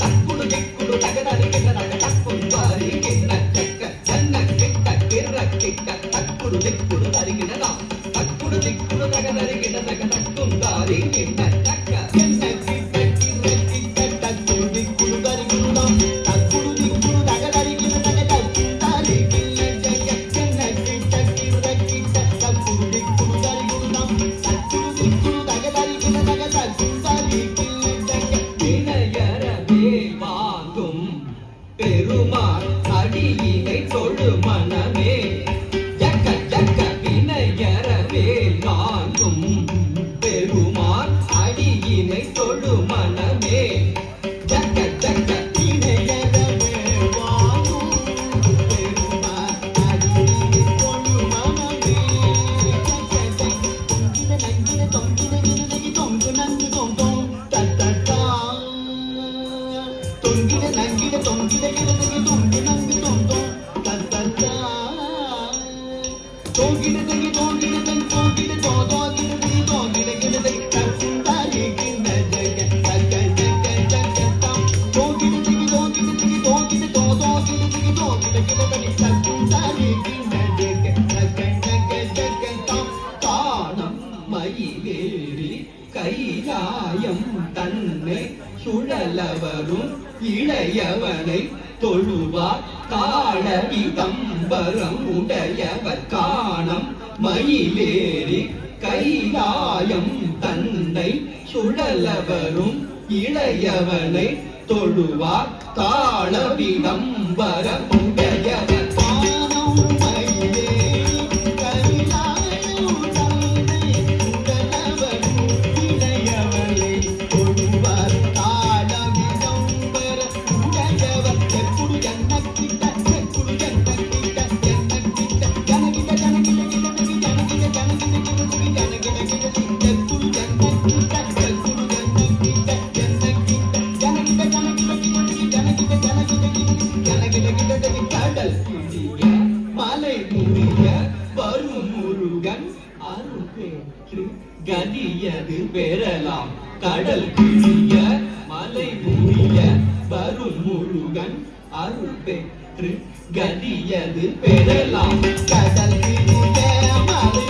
தக்குடு திக்குடு தகதரி கிட்டதக தக்கும் தாரி கிண்ண சக்க சன்ன கிட்ட கிர கிட்ட தக்குடு திக்குடு தரிகிடதா தக்குடு திக்குடு தகதரி கிட்டதக தக்கும் தாரி கிண்ண சக்க சன்ன கிட்ட கிர கிட்ட தக்குடு திக்குடு தரிகிடதா தக்குடு திக்குடு தகதரி கிட்டதக தக்கும் தாரி கிண்ண சக்க சன்ன கிட்ட கிர கிட்ட தக்குடு திக்குடு தரிகிடதா தக்குடு திக்குடு தகதரி கிட்டதக தக்கும் தாரி கிண்ண சக்க வினையறவே வாங்கும் பெருமாள் அடியினை தொழு மனமே ஜக்க ஜக்க வினையறவே வாங்கும் பெருமாள் அடியினை தொழு மனமே ஜக்க ஜக்க வினையறவே வாங்கும் பெருமாள் அடியினை தொழு மனமே ஜக்க ஜக்க தொங்கிட நங்கிட தொங்கு நங்கு தொங்கும் தத்தா தொங்கிட நங்கிட தொங்கிட கிடதகி தொங்கு நங்கு தொங்கும் தத்தா தொங்கிட தகி தொங்கிட தகி தொங்கிட தோதோ கிடதகி தொங்கிட கிடதகி தத்தாரி கிண்ண ஜக ஜக ஜக ஜக தம் தொங்கிட தகி தொங்கிட தகி தொங்கிட தோதோ கிடதகி தொங்கிட கிடதகி தத்தாரி கிண்ண ஜக ஜக ஜக ஜக தம் காணம் மயிலேறி கைலாயம் தன்னை சுழலவரும் இளையவனை தொழுவார் தாழவி தம்பரம் உடையவர் காணம் மயிலேறி கைலாயம் தன்னை சுழலவரும் இளையவனை தொழுவார் தாழவி தம்பரம் உடையவர் காணம் மயிலேறி கைலாயம் தன்னை சுழலவரும் இளையவனை தொழுவார் தாழவி தம்பரம் உடையவர் செக்குடு ஜன்னக்கிட்ட செக்குடு ஜன்னக்கிட்ட ஜன்னக்கிட்ட ஜனகிட ஜனகிட கிடதகி ஜனகிட ஜனகிட கிடதகி ஜனகிட கிடதகி செக்குடு ஜன்னக்கிட்ட செக்குடு ஜன்னக்கிட்ட ஜன்னக்கிட்ட ஜனகிட ஜனகிட கிடதகி ஜனகிட ஜனகிட கிடதகி ஜனகிட கிடதகி கடல் கிழிய மலை முறிய வரும் முருகன் அருள் பெற்று கதியது பெறலாம் கடல் கிழிய மலை முறிய வரும் முருகன் அருள் பெற்று கதியது பெறலாம் கடல் கிழிய மலை